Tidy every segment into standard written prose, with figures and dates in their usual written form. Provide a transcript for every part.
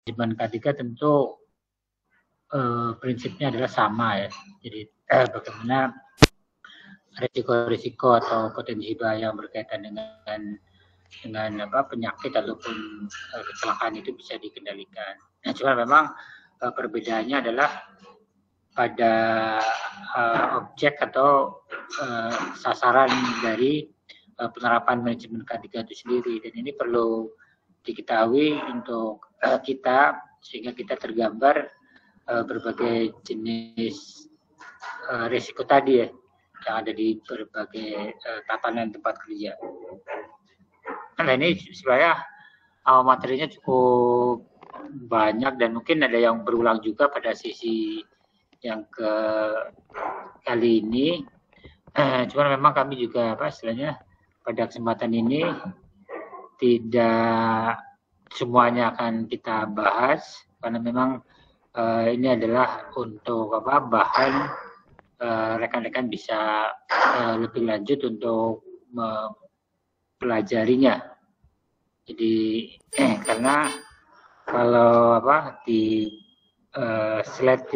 manajemen K3 tentu prinsipnya adalah sama ya. Jadi bagaimana risiko-risiko atau potensi bahaya yang berkaitan dengan penyakit ataupun kecelakaan itu bisa dikendalikan. Nah, cuma memang perbedaannya adalah pada objek atau sasaran dari penerapan manajemen K3 itu sendiri, dan ini perlu diketahui untuk kita sehingga kita tergambar berbagai jenis risiko tadi ya yang ada di berbagai tatanan tempat kerja. Nah, ini sebenarnya materinya cukup banyak dan mungkin ada yang berulang juga pada sisi yang kali ini. Cuman memang kami juga istilahnya pada kesempatan ini tidak semuanya akan kita bahas karena memang ini adalah untuk bahan rekan-rekan bisa lebih lanjut untuk mempelajarinya. Jadi karena kalau di slide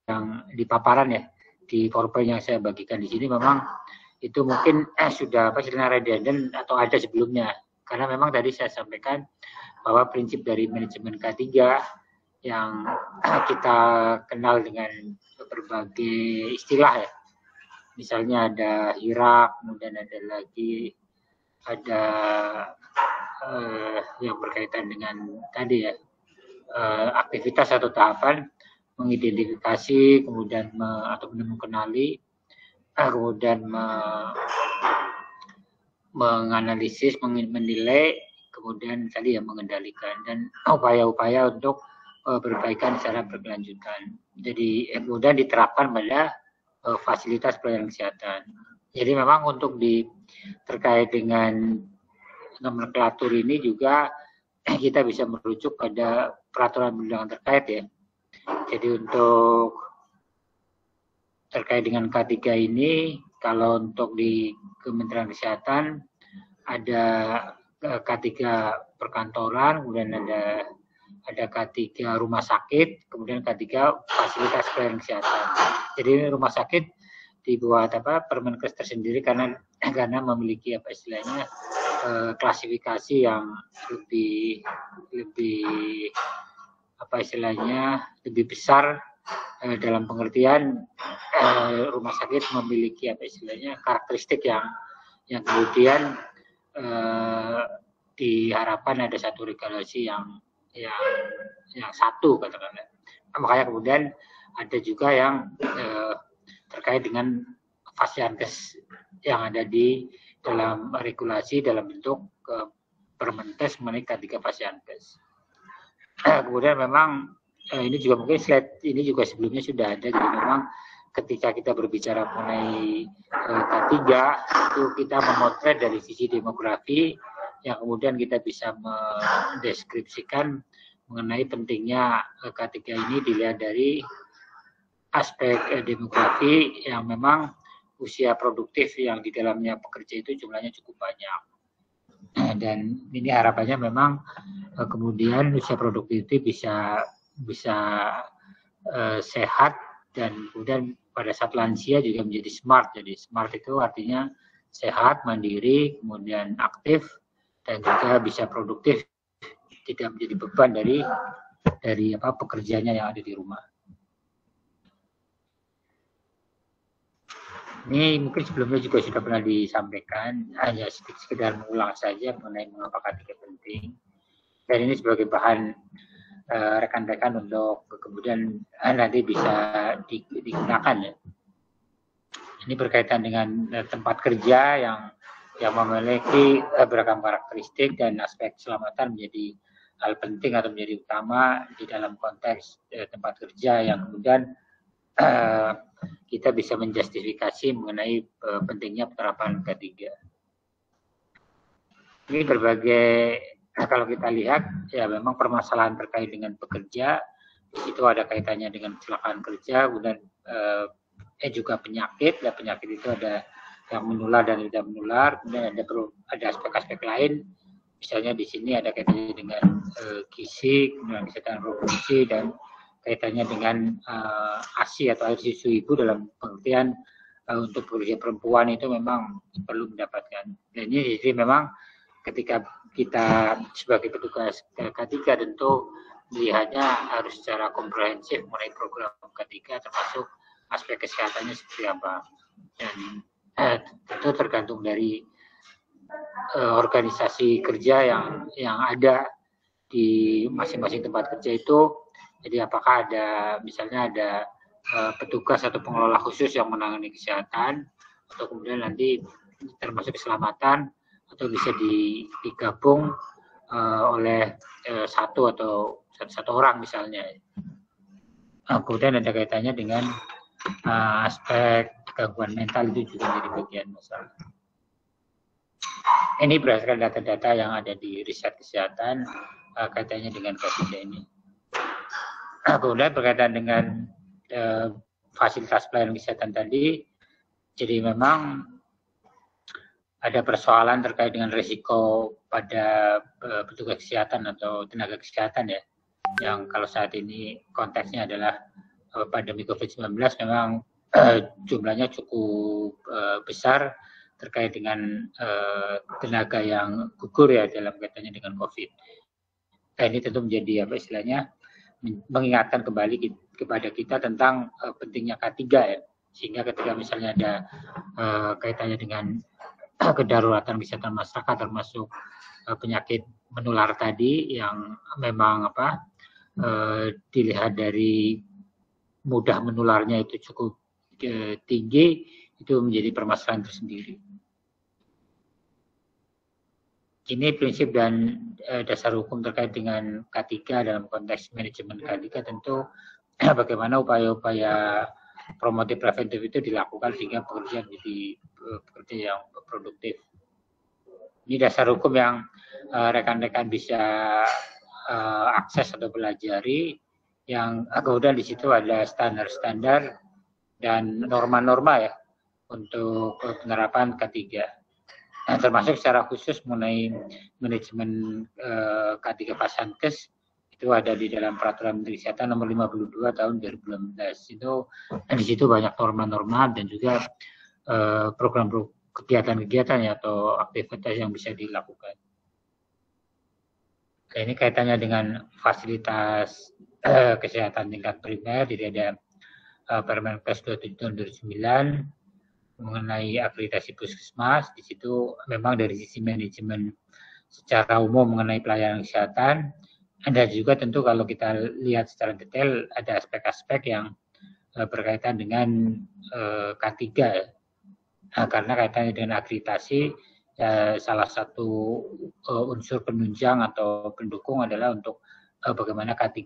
yang di paparan ya di PowerPoint yang saya bagikan di sini memang itu mungkin sudah redundant atau ada sebelumnya, karena memang tadi saya sampaikan bahwa prinsip dari manajemen K3 yang kita kenal dengan berbagai istilah ya, misalnya ada hierarki, kemudian ada lagi yang berkaitan dengan tadi ya aktivitas atau tahapan mengidentifikasi, kemudian atau mengenali, kemudian menganalisis, menilai, kemudian tadi ya mengendalikan, dan upaya-upaya untuk perbaikan secara berkelanjutan. Jadi kemudian diterapkan pada fasilitas pelayanan kesehatan. Jadi memang untuk terkait dengan nomenklatur ini juga kita bisa merujuk pada peraturan perundangan terkait ya. Jadi untuk terkait dengan K3 ini, kalau untuk di Kementerian Kesehatan ada K3 perkantoran, kemudian ada K3 rumah sakit, kemudian K3 fasilitas pelayanan kesehatan. Jadi rumah sakit dibuat Permenkes tersendiri karena memiliki istilahnya klasifikasi yang lebih lebih besar dalam pengertian rumah sakit memiliki istilahnya karakteristik yang kemudian diharapkan ada satu regulasi yang satu katakanlah. Makanya kemudian ada juga yang terkait dengan Fasiankes yang ada di dalam regulasi dalam bentuk Permenkes mengenai K3 Fasiankes. Kemudian memang ini juga mungkin slide ini juga sebelumnya sudah ada, jadi memang ketika kita berbicara mengenai K3 itu kita memotret dari sisi demografi yang kemudian kita bisa mendeskripsikan mengenai pentingnya K3 ini dilihat dari aspek demografi yang memang usia produktif yang di dalamnya pekerja itu jumlahnya cukup banyak. Dan ini harapannya memang kemudian usia produktif itu bisa sehat dan kemudian pada saat lansia juga menjadi smart. Jadi smart itu artinya sehat, mandiri, kemudian aktif dan juga bisa produktif, tidak menjadi beban dari pekerjanya yang ada di rumah. Ini mungkin sebelumnya juga sudah pernah disampaikan, hanya sekedar mengulang saja mengenai mengapa K3 penting. Dan ini sebagai bahan rekan-rekan untuk kemudian nanti bisa digunakan ya. Ini berkaitan dengan tempat kerja yang memiliki beragam karakteristik dan aspek keselamatan menjadi hal penting atau menjadi utama di dalam konteks tempat kerja yang kemudian kita bisa menjustifikasi mengenai pentingnya penerapan K3. Ini berbagai, kalau kita lihat ya memang permasalahan terkait dengan pekerja, di situ ada kaitannya dengan kecelakaan kerja, kemudian juga penyakit, dan penyakit itu ada yang menular dan tidak menular, kemudian ada aspek-aspek lain Misalnya di sini ada kaitannya dengan gizi, kemudian kesehatan reproduksi, dan kaitannya dengan ASI atau air susu ibu dalam pengertian untuk bekerja perempuan itu memang perlu mendapatkan. Dan ini jadi memang ketika kita sebagai petugas K3 tentu melihatnya harus secara komprehensif mengenai program K3 termasuk aspek kesehatannya seperti apa. Dan tentu tergantung dari organisasi kerja yang ada di masing-masing tempat kerja itu. Jadi apakah ada misalnya ada petugas atau pengelola khusus yang menangani kesehatan, atau kemudian nanti termasuk keselamatan, atau bisa digabung oleh satu orang misalnya. Kemudian ada kaitannya dengan aspek gangguan mental, itu juga menjadi bagian masalah. Ini berdasarkan data-data yang ada di riset kesehatan kaitannya dengan K3 ini. Kemudian berkaitan dengan fasilitas pelayanan kesehatan tadi, jadi memang ada persoalan terkait dengan risiko pada petugas kesehatan atau tenaga kesehatan ya, yang kalau saat ini konteksnya adalah pandemi COVID-19 memang jumlahnya cukup besar terkait dengan tenaga yang gugur ya dalam kaitannya dengan COVID. Nah, ini tentu menjadi apa istilahnya mengingatkan kembali kepada kita tentang pentingnya K3 ya, sehingga ketika misalnya ada kaitannya dengan kedaruratan kesehatan masyarakat termasuk penyakit menular tadi yang memang dilihat dari mudah menularnya itu cukup tinggi, itu menjadi permasalahan tersendiri. Ini prinsip dan dasar hukum terkait dengan K3 dalam konteks manajemen K3 tentu bagaimana upaya-upaya promotif preventif itu dilakukan sehingga pekerja menjadi pekerja yang produktif. Ini dasar hukum yang rekan-rekan bisa akses atau pelajari, yang kemudian di situ ada standar-standar dan norma-norma ya untuk penerapan K3. Nah, termasuk secara khusus mengenai manajemen K3 Fasankes itu ada di dalam Peraturan Menteri Kesehatan Nomor 52 Tahun 2016. Itu di situ banyak norma-norma dan juga program kegiatan-kegiatan atau aktivitas yang bisa dilakukan. Nah, ini kaitannya dengan fasilitas kesehatan tingkat primer. Jadi ada Permenkes 27 tahun 2009 mengenai akreditasi puskesmas. Di situ memang dari sisi manajemen secara umum mengenai pelayanan kesehatan, ada juga tentu kalau kita lihat secara detail ada aspek-aspek yang berkaitan dengan K3 Nah, karena kaitannya dengan akreditasi salah satu unsur penunjang atau pendukung adalah untuk bagaimana K3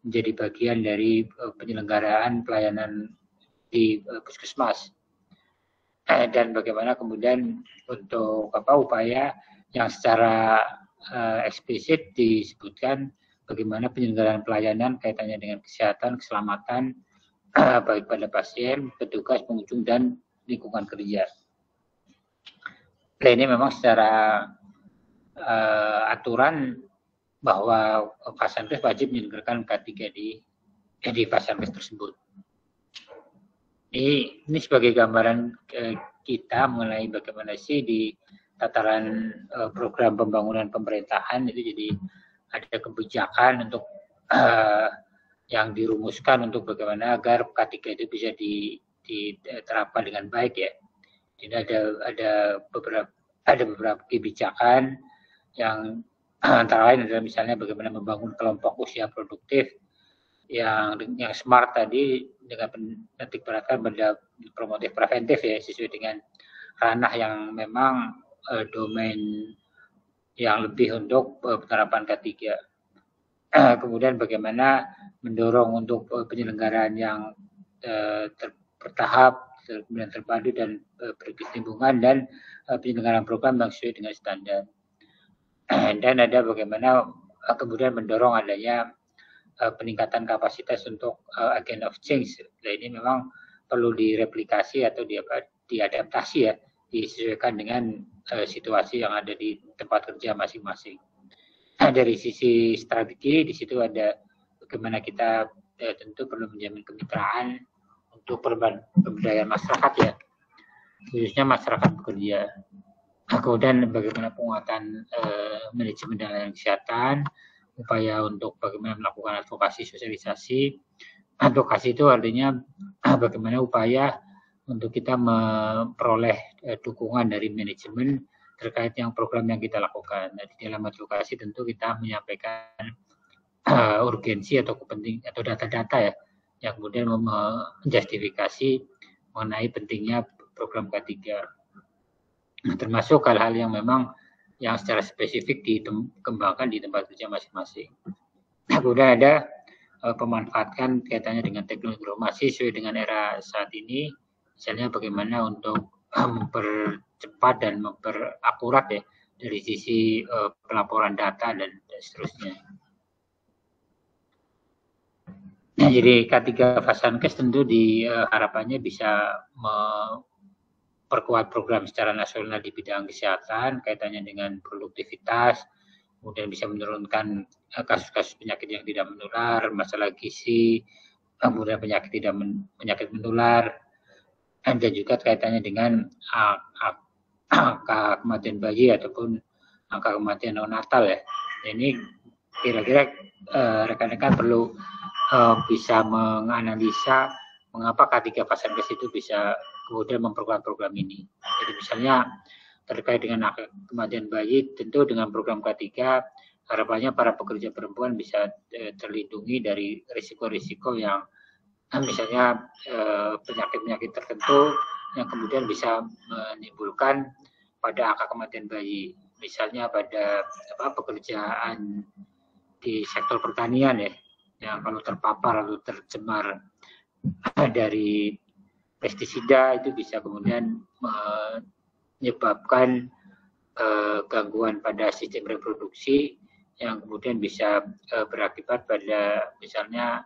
menjadi bagian dari penyelenggaraan pelayanan di puskesmas. Dan bagaimana kemudian untuk upaya yang secara eksplisit disebutkan bagaimana penyelenggaraan pelayanan kaitannya dengan kesehatan, keselamatan baik pada pasien, petugas, pengunjung, dan lingkungan kerja. Nah, ini memang secara aturan bahwa Fasankes wajib menyelenggarakan K3 di Fasankes tersebut. Ini sebagai gambaran kita mengenai bagaimana sih di tataran program pembangunan pemerintahan itu jadi ada kebijakan untuk yang dirumuskan untuk bagaimana agar K3 itu bisa diterapkan dengan baik ya. Jadi ada beberapa kebijakan yang antara lain adalah misalnya bagaimana membangun kelompok usia produktif yang smart tadi dengan menitik beratkan pada promotif preventif ya sesuai dengan ranah yang memang domain yang lebih untuk penerapan K3. Kemudian bagaimana mendorong untuk penyelenggaraan yang bertahap, kemudian terpadu dan berkesinambungan dan penyelenggaraan program yang sesuai dengan standar. Dan ada bagaimana kemudian mendorong adanya peningkatan kapasitas untuk agent of change. Nah, ini memang perlu direplikasi atau diadaptasi ya, disesuaikan dengan situasi yang ada di tempat kerja masing-masing. Dari sisi strategi di situ ada bagaimana kita tentu perlu menjamin kemitraan untuk pemberdayaan masyarakat ya, khususnya masyarakat bekerja. Kemudian bagaimana penguatan manajemen dan layanan kesehatan, upaya untuk bagaimana melakukan advokasi sosialisasi. Advokasi itu artinya bagaimana upaya untuk kita memperoleh dukungan dari manajemen terkait yang program yang kita lakukan. Nah, di dalam advokasi tentu kita menyampaikan urgensi atau kepenting atau data-data ya yang kemudian menjustifikasi mengenai pentingnya program K3. Nah, termasuk hal-hal yang memang yang secara spesifik dikembangkan di tempat kerja masing-masing. Nah, kemudian ada pemanfaatkan kaitannya dengan teknologi informasi sesuai dengan era saat ini, misalnya bagaimana untuk mempercepat dan memperakurat ya dari sisi pelaporan data dan seterusnya. Nah, jadi K3 Fasankes tentu harapannya bisa memperkuat program secara nasional di bidang kesehatan kaitannya dengan produktivitas, kemudian bisa menurunkan kasus-kasus penyakit yang tidak menular, masalah gizi, kemudian penyakit menular, dan juga kaitannya dengan angka kematian bayi ataupun angka kematian neonatal ya. Ini kira-kira rekan-rekan perlu bisa menganalisa mengapa K3 Fasankes itu bisa kemudian memperkuat program ini. Jadi misalnya terkait dengan angka kematian bayi, tentu dengan program K3 harapannya para pekerja perempuan bisa terlindungi dari risiko-risiko yang misalnya penyakit-penyakit tertentu yang kemudian bisa menimbulkan pada angka kematian bayi. Misalnya pada pekerjaan di sektor pertanian ya, yang kalau terpapar atau tercemar dari pestisida itu bisa kemudian menyebabkan gangguan pada sistem reproduksi yang kemudian bisa berakibat pada misalnya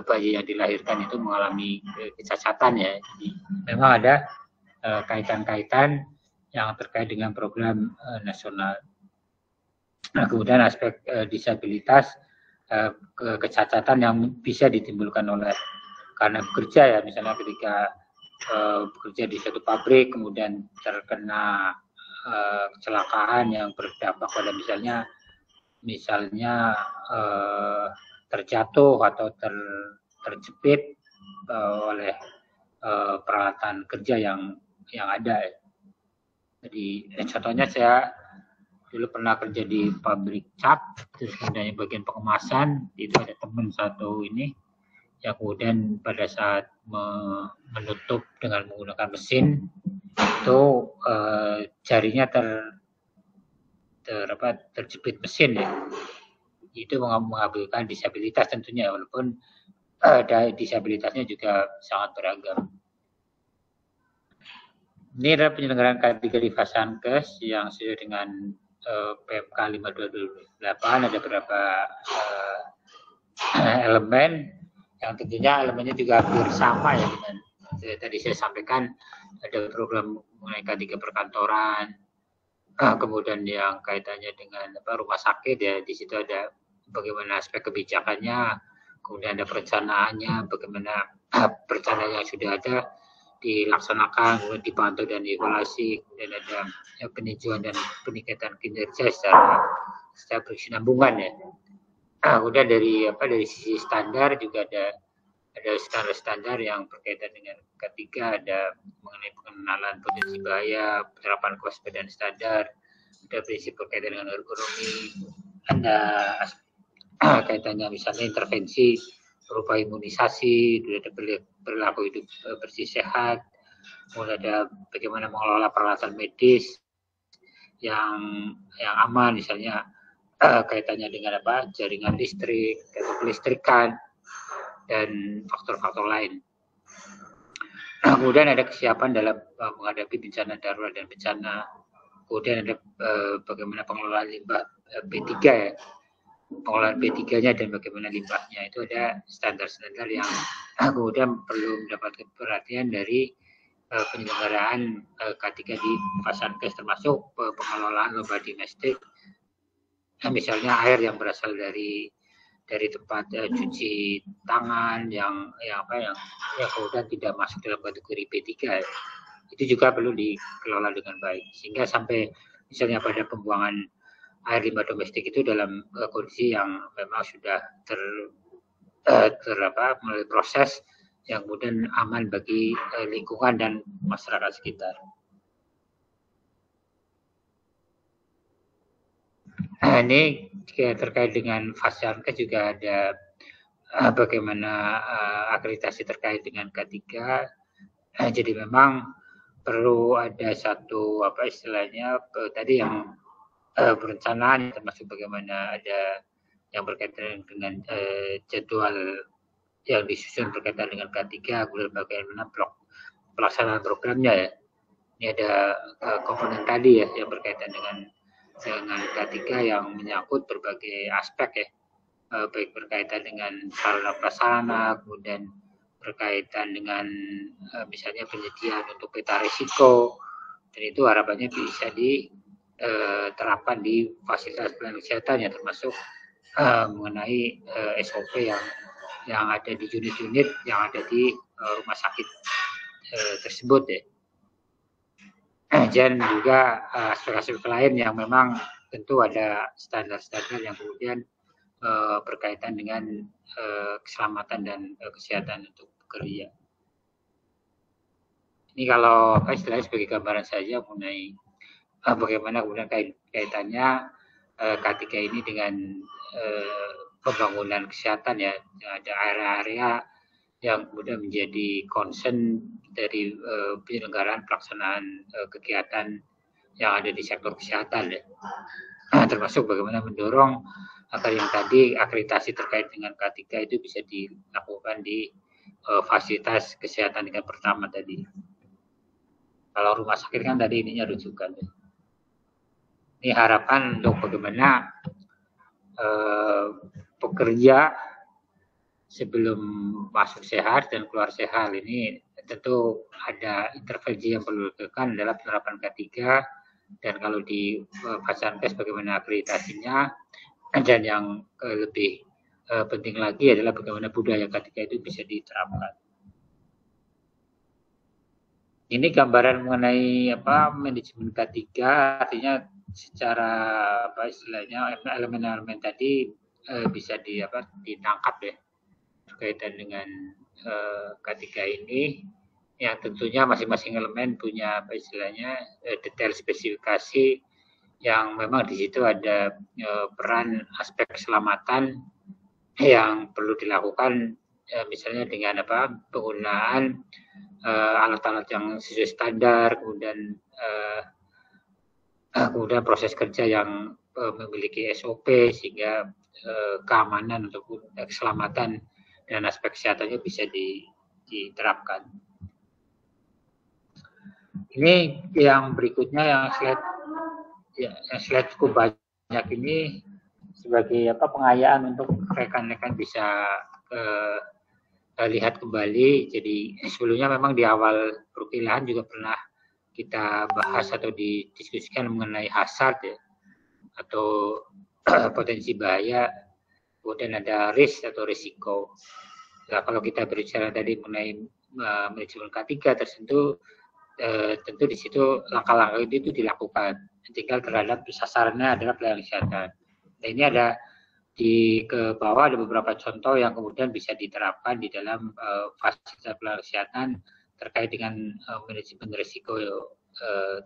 bayi yang dilahirkan itu mengalami kecacatan ya. Jadi memang ada kaitan-kaitan yang terkait dengan program nasional. Nah, kemudian aspek disabilitas, kecacatan yang bisa ditimbulkan oleh karena bekerja ya, misalnya ketika bekerja di suatu pabrik kemudian terkena kecelakaan yang berdampak pada misalnya terjatuh atau terjepit oleh peralatan kerja yang ada. Jadi contohnya saya dulu pernah kerja di pabrik cat, terus kemudian bagian pengemasan itu ada teman satu ini yang kemudian pada saat menutup dengan menggunakan mesin itu jarinya terjepit mesin ya. Itu mengambilkan disabilitas tentunya, walaupun disabilitasnya juga sangat beragam. Ini adalah penyelenggaraan K3 di Fasankes yang sesuai dengan PMK 5228, ada beberapa elemen yang tentunya elemennya juga hampir sama ya dengan tadi saya sampaikan. Ada program mengenai K3 perkantoran, kemudian yang kaitannya dengan rumah sakit ya, di situ ada bagaimana aspek kebijakannya, kemudian ada perencanaannya, bagaimana perencanaan yang sudah ada dilaksanakan, dipantau dan dievaluasi, kemudian ada peninjauan dan peningkatan kinerja secara berkesinambungan ya. Kemudian dari sisi standar juga ada standar-standar yang berkaitan dengan K3, ada mengenai pengenalan potensi bahaya, penerapan kewaspadaan standar, ada prinsip berkaitan dengan ergonomi, ada kaitannya misalnya intervensi berupa imunisasi, ada perilaku hidup bersih sehat, kemudian ada bagaimana mengelola peralatan medis yang aman, misalnya kaitannya dengan jaringan listrik, kelistrikan, dan faktor-faktor lain. Kemudian ada kesiapan dalam menghadapi bencana darurat dan bencana. Kemudian ada bagaimana pengelolaan limbah B3 ya, pengelolaan B3-nya dan bagaimana limbahnya. Itu ada standar-standar yang kemudian perlu mendapatkan perhatian dari penyelenggaraan K3 di Fasankes, termasuk pengelolaan lomba domestik, misalnya air yang berasal dari tempat cuci tangan yang kemudian tidak masuk dalam kategori B3 ya. Itu juga perlu dikelola dengan baik sehingga sampai misalnya pada pembuangan air limbah domestik itu dalam kondisi yang memang sudah melalui proses yang kemudian aman bagi lingkungan dan masyarakat sekitar. Nah, ini terkait dengan Fasankes juga ada bagaimana akreditasi terkait dengan K3. Jadi memang perlu ada satu istilahnya tadi yang perencanaan, termasuk bagaimana ada yang berkaitan dengan jadwal yang disusun berkaitan dengan K3, kemudian bagaimana pelaksanaan programnya ya. Ini ada komponen tadi ya yang berkaitan dengan K3 yang menyangkut berbagai aspek ya, baik berkaitan dengan sarana prasarana, kemudian berkaitan dengan misalnya penyediaan untuk peta risiko, dan itu harapannya bisa diterapkan di fasilitas pelayanan kesehatan ya, termasuk mengenai SOP yang ada di unit-unit yang ada di rumah sakit tersebut ya. Dan juga aspek-aspek lain yang memang tentu ada standar-standar yang kemudian berkaitan dengan keselamatan dan kesehatan untuk pekerja. Ini kalau istilahnya sebagai gambaran saja mengenai bagaimana kemudian kaitannya K3 ini dengan pembangunan kesehatan ya. Ada area-area yang kemudian menjadi concern dari penyelenggaraan pelaksanaan kegiatan yang ada di sektor kesehatan ya. Termasuk bagaimana mendorong agar yang tadi akreditasi terkait dengan K3 itu bisa dilakukan di fasilitas kesehatan tingkat pertama tadi. Kalau rumah sakit kan tadi ininya rujukan. Ini harapan untuk bagaimana pekerja sebelum masuk sehat dan keluar sehat ini tentu ada intervensi yang perlu dilakukan dalam penerapan K3, dan kalau di Fasankes bagaimana akreditasinya, dan yang lebih penting lagi adalah bagaimana budaya K3 itu bisa diterapkan. Ini gambaran mengenai manajemen K3, artinya secara istilahnya elemen-elemen tadi bisa ditangkap ya berkaitan dengan K3 ini, yang tentunya masing-masing elemen punya istilahnya detail spesifikasi yang memang di situ ada peran aspek keselamatan yang perlu dilakukan misalnya dengan penggunaan alat-alat yang sesuai standar, kemudian proses kerja yang memiliki SOP sehingga keamanan ataupun keselamatan dan aspek kesehatannya bisa diterapkan. Ini yang berikutnya yang slide cukup banyak ini sebagai pengayaan untuk rekan-rekan bisa lihat kembali. Jadi sebelumnya memang di awal perkuliahan juga pernah kita bahas atau didiskusikan mengenai hazard ya, atau potensi bahaya, kemudian ada risk atau risiko. Nah, kalau kita berbicara tadi mengenai manajemen K3 tentu di situ langkah-langkah itu dilakukan. Tinggal terhadap sasarannya adalah pelayanan kesehatan. Nah, ini ada di ke bawah ada beberapa contoh yang kemudian bisa diterapkan di dalam fasilitas pelayanan kesehatan terkait dengan manajemen risiko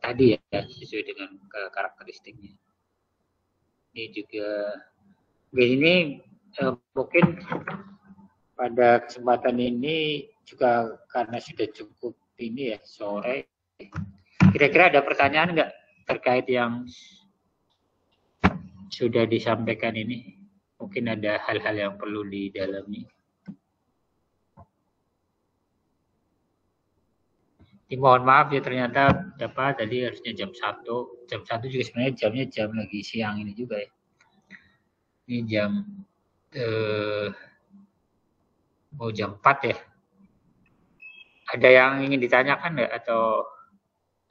tadi ya, sesuai dengan karakteristiknya. Ini juga ini mungkin pada kesempatan ini juga karena sudah cukup ini ya sore, kira-kira ada pertanyaan nggak terkait yang sudah disampaikan ini? Mungkin ada hal-hal yang perlu didalami. Mohon maaf ya, ternyata tadi harusnya jam 1 juga sebenarnya jamnya jam lagi siang ini juga ya. Ini jam mau jam 4 ya. Ada yang ingin ditanyakan nggak atau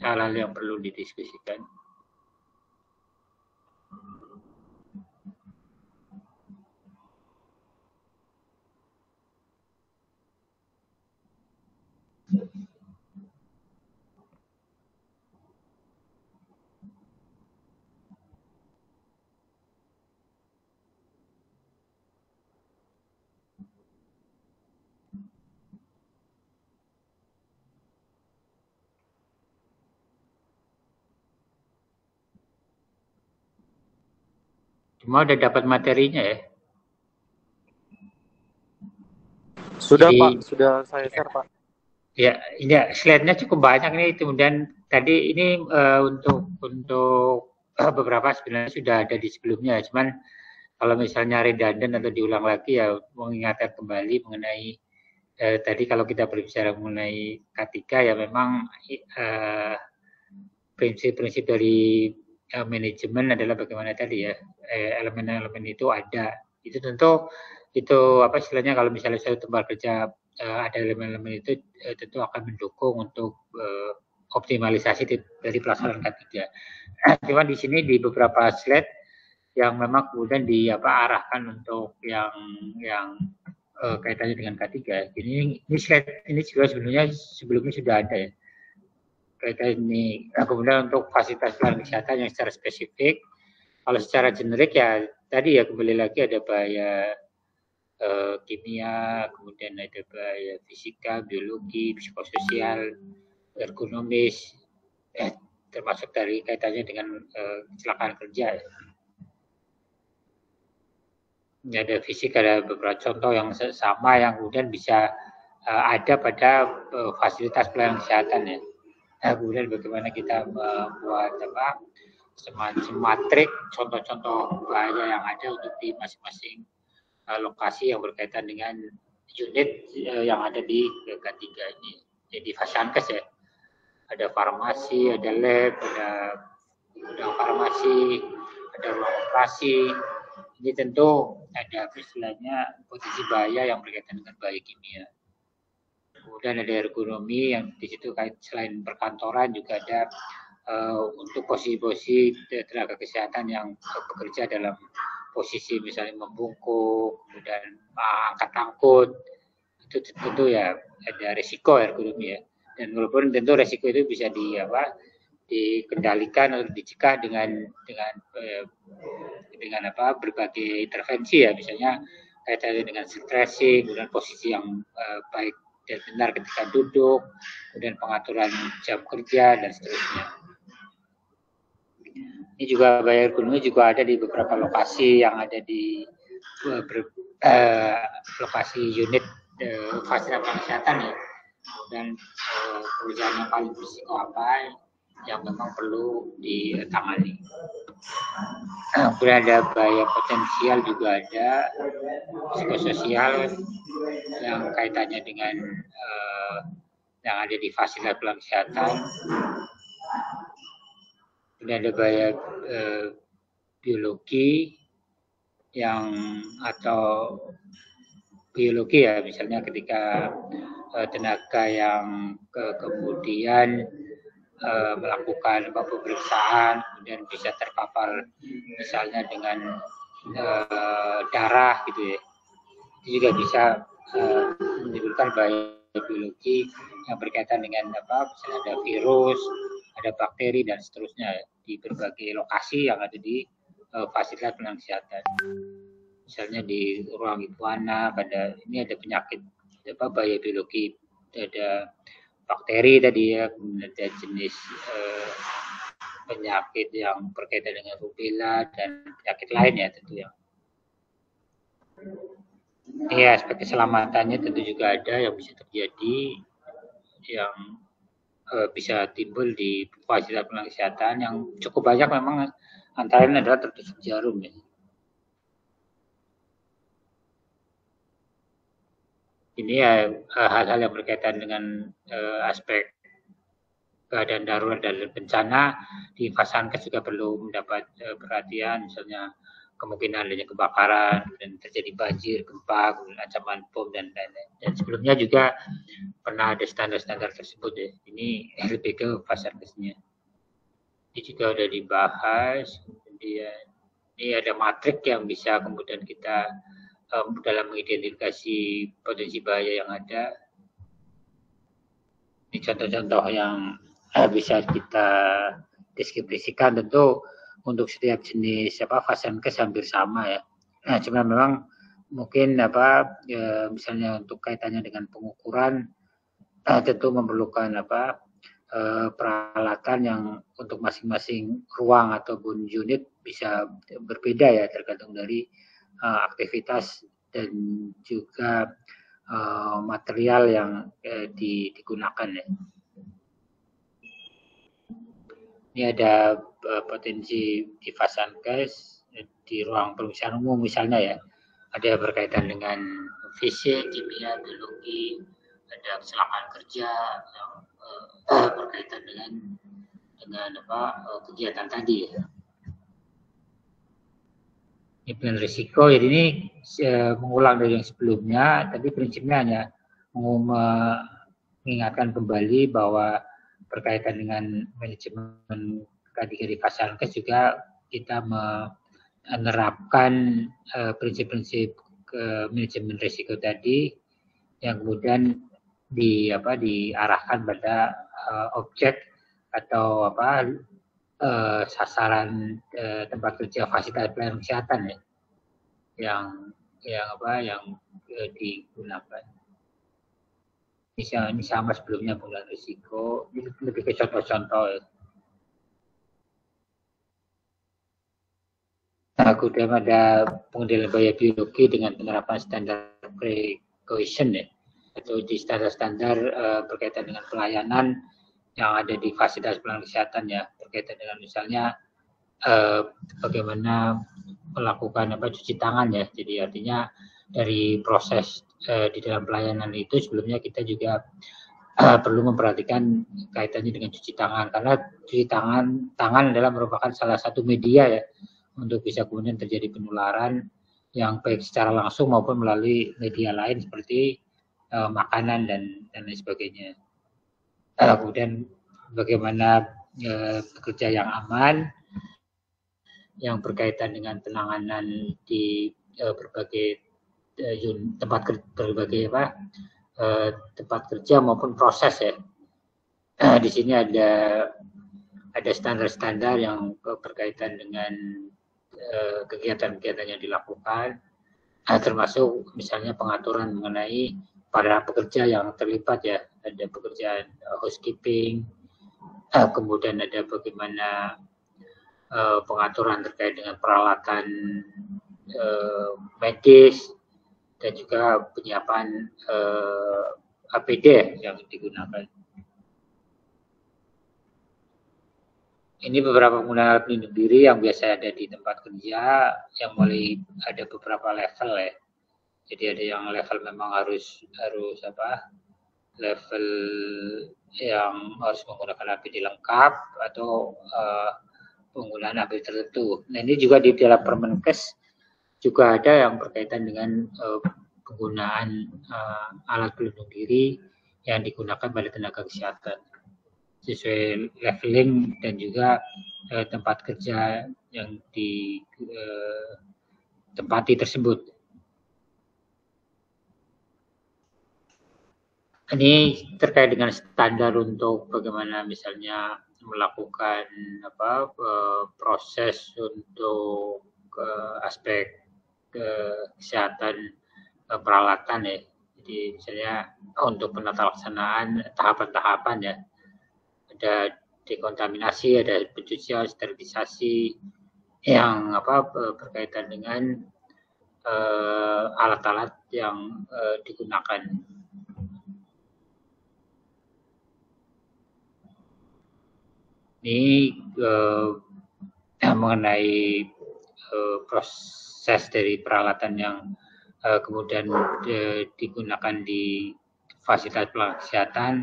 hal-hal yang perlu didiskusikan? Semua udah dapat materinya ya? Sudah Jadi, Pak, sudah saya share Pak. ya, slide-nya cukup banyak nih. Kemudian tadi ini untuk beberapa sebenarnya sudah ada di sebelumnya. Cuman kalau misalnya redundant atau diulang lagi ya mengingatkan kembali mengenai tadi kalau kita berbicara mengenai K3 ya memang prinsip-prinsip dari manajemen adalah bagaimana tadi ya elemen-elemen itu ada. Itu tentu itu apa istilahnya kalau misalnya saya tempat kerja ada elemen-elemen itu tentu akan mendukung untuk optimalisasi dari pelaksanaan K3. Cuma di sini di beberapa slide yang memang kemudian arahkan untuk yang kaitannya dengan K3. Ini slide ini juga sebenarnya sebelumnya sudah ada ya. Kaitan ini kemudian untuk fasilitas pelayanan kesehatan yang secara spesifik, kalau secara generik ya tadi ya kembali lagi ada bahaya kimia, kemudian ada bahaya fisika, biologi, psikososial, ergonomis, termasuk dari kaitannya dengan kecelakaan kerja. Ini ada fisik, ada beberapa contoh yang sama yang kemudian bisa ada pada fasilitas pelayanan kesehatan ya. Kemudian bagaimana kita membuat semacam matrik contoh-contoh bahaya yang ada untuk di masing-masing lokasi yang berkaitan dengan unit yang ada di K3 ini. Jadi Fasiankes ya, ada farmasi, ada lab, ada gudang farmasi, ada ruang operasi. Ini tentu ada istilahnya posisi bahaya yang berkaitan dengan bahaya kimia. Kemudian ada ergonomi yang di situ selain perkantoran juga ada untuk posisi-posisi tenaga kesehatan yang bekerja dalam posisi misalnya membungkuk, kemudian angkat-angkut, itu tentu ya ada risiko ergonomi ya. Dan walaupun tentu risiko itu bisa dikendalikan atau dicegah dengan berbagai intervensi ya, misalnya kaitannya dengan stretching, kemudian posisi yang baik dan benar ketika duduk, kemudian pengaturan jam kerja dan seterusnya. Ini juga bahaya ergonomi juga ada di beberapa lokasi yang ada di lokasi unit fasilitas kesehatan ya. Dan pekerjaan yang paling berisiko apa yang memang perlu ditangani. Kemudian ada bahaya potensial juga ada, psikososial yang kaitannya dengan yang ada di fasilitas pelayanan kesehatan. Kemudian ada bahaya biologi yang atau biologi ya, misalnya ketika tenaga yang kemudian melakukan pemeriksaan kemudian bisa terpapar misalnya dengan darah gitu ya, itu juga bisa menimbulkan bahaya biologi yang berkaitan dengan misalnya ada virus, ada bakteri dan seterusnya di berbagai lokasi yang ada di fasilitas pelayanan kesehatan. Misalnya di ruang ibu anak ini ada penyakit bahaya biologi, ada bakteri tadi ya, kemudian ada jenis penyakit yang berkaitan dengan rubella dan penyakit lain ya tentu ya. Ya, aspek keselamatannya tentu juga ada yang bisa terjadi, yang bisa timbul di fasilitas pelayanan kesehatan yang cukup banyak memang antara lain adalah tertusuk jarum ya. Ini ya hal-hal yang berkaitan dengan aspek keadaan darurat dan bencana di Fasiankes juga perlu mendapat perhatian, misalnya kemungkinan adanya kebakaran dan terjadi banjir, gempa, ancaman bom dan lain-lain. Dan sebelumnya juga pernah ada standar-standar tersebut ya. Ini lebih ke Vasankesnya. Ini juga udah dibahas. Kemudian ini ada matrik yang bisa kemudian kita dalam mengidentifikasi potensi bahaya yang ada. Ini contoh-contoh yang bisa kita deskripsikan. Tentu untuk setiap jenis Vasankes hampir sama ya. Nah, cuma memang mungkin misalnya untuk kaitannya dengan pengukuran tentu memerlukan peralatan yang untuk masing-masing ruang ataupun unit bisa berbeda ya, tergantung dari aktivitas dan juga material yang digunakan ya. Ini ada potensi di Vasankes di ruang pemeriksaan umum misalnya ya, ada berkaitan dengan fisik, kimia, biologi, ada kecelakaan kerja yang berkaitan dengan kegiatan tadi ya. Ini plan risiko, jadi ini mengulang dari yang sebelumnya, tapi prinsipnya hanya mengingatkan kembali bahwa berkaitan dengan manajemen kategori Vasankes juga kita menerapkan prinsip-prinsip manajemen risiko tadi yang kemudian diarahkan pada objek atau sasaran tempat kerja fasilitas pelayanan kesehatan ya, yang digunakan. Ini sama sebelumnya pengelolaan risiko, ini lebih ke contoh-contoh. Nah, kemudian ada pengendalian bahaya biologi dengan penerapan standar precaution ya, atau di standar-standar berkaitan dengan pelayanan yang ada di fasilitas pelayanan kesehatan ya, berkaitan dengan misalnya bagaimana melakukan cuci tangan ya. Jadi artinya dari proses di dalam pelayanan itu sebelumnya kita juga perlu memperhatikan kaitannya dengan cuci tangan, karena cuci tangan adalah merupakan salah satu media ya untuk bisa kemudian terjadi penularan yang baik secara langsung maupun melalui media lain seperti makanan dan lain sebagainya. Kemudian bagaimana bekerja yang aman, yang berkaitan dengan penanganan di berbagai tempat kerja maupun proses ya. Di sini ada standar-standar yang berkaitan dengan kegiatan-kegiatan yang dilakukan, termasuk misalnya pengaturan mengenai para pekerja yang terlibat ya, ada pekerjaan housekeeping, kemudian ada bagaimana pengaturan terkait dengan peralatan medis dan juga penyiapan APD yang digunakan. Ini beberapa penggunaan alat pelindung diri yang biasa ada di tempat kerja, yang mulai ada beberapa level ya. Jadi ada yang level memang harus level yang harus menggunakan APD lengkap atau penggunaan APD tertentu. Nah, ini juga di dalam Permenkes juga ada yang berkaitan dengan penggunaan alat pelindung diri yang digunakan pada tenaga kesehatan sesuai leveling dan juga tempat kerja yang ditempati tersebut. Ini terkait dengan standar untuk bagaimana misalnya melakukan proses untuk aspek kesehatan peralatan ya. Jadi misalnya untuk penata laksanaan tahapan-tahapan ya, ada dekontaminasi, ada pencucian, sterilisasi yang berkaitan dengan alat-alat yang digunakan. Ini mengenai proses dari peralatan yang kemudian digunakan di fasilitas pelayanan kesehatan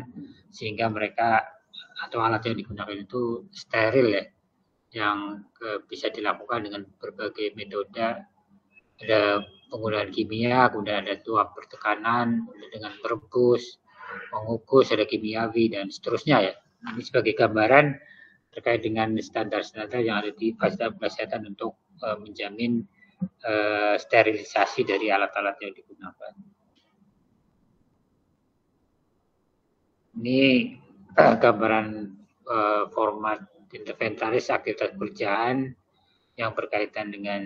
sehingga mereka atau alat yang digunakan itu steril ya, yang bisa dilakukan dengan berbagai metode. Ada penggunaan kimia, kemudian ada tuap bertekanan dengan merebus, mengukur secara kimiawi dan seterusnya ya. Ini sebagai gambaran terkait dengan standar-standar yang ada di fasilitas kesehatan untuk menjamin sterilisasi dari alat-alat yang digunakan. Ini gambaran format inventaris aktivitas pekerjaan yang berkaitan dengan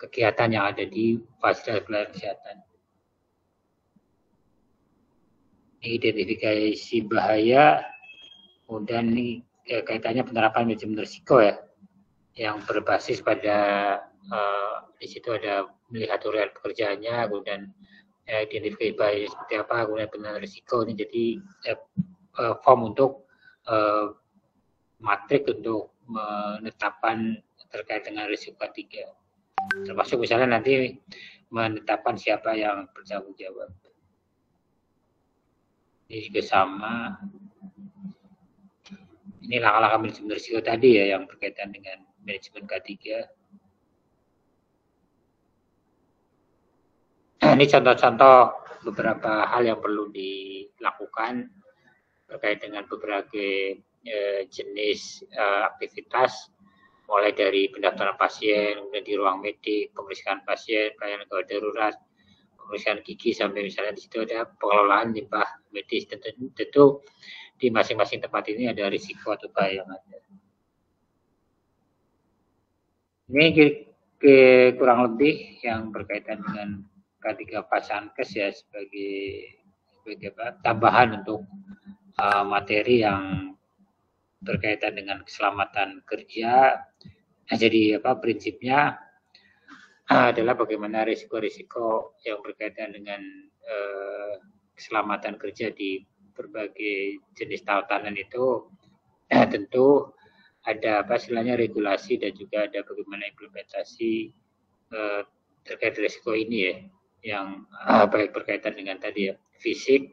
kegiatan yang ada di fasilitas pelayanan kesehatan. Identifikasi bahaya, kemudian ini kaitannya penerapan manajemen risiko ya, yang berbasis pada di situ ada melihat urian pekerjaannya, kemudian identifikasi bahaya seperti apa, kemudian penerapan risiko. Ini jadi form untuk matrik untuk menetapkan terkait dengan risiko ketiga. Termasuk misalnya nanti menetapkan siapa yang bertanggung jawab. Ini juga sama. Ini langkah-langkah manajemen risiko tadi ya yang berkaitan dengan manajemen K3. Ini contoh-contoh beberapa hal yang perlu dilakukan terkait dengan beberapa jenis aktivitas, mulai dari pendaftaran pasien, kemudian di ruang medik, pemeriksaan pasien, pelayanan gawat darurat, pemeriksaan gigi, sampai misalnya di situ ada pengelolaan limbah medis. Tentu di masing-masing tempat ini ada risiko atau bahaya yang ada. Ini kurang lebih yang berkaitan dengan K3 Fasankes ya, sebagai tambahan untuk materi yang berkaitan dengan keselamatan kerja. Nah, jadi prinsipnya adalah bagaimana risiko-risiko yang berkaitan dengan keselamatan kerja di berbagai jenis tahanan itu tentu ada istilahnya regulasi dan juga ada bagaimana implementasi terkait risiko ini ya, yang baik berkaitan dengan tadi ya, fisik,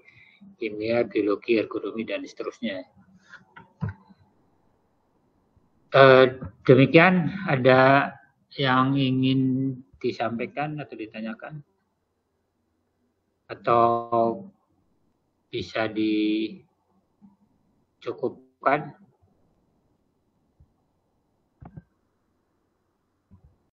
kimia, biologi, ergonomi dan seterusnya. Demikian, ada yang ingin disampaikan atau ditanyakan atau bisa dicukupkan?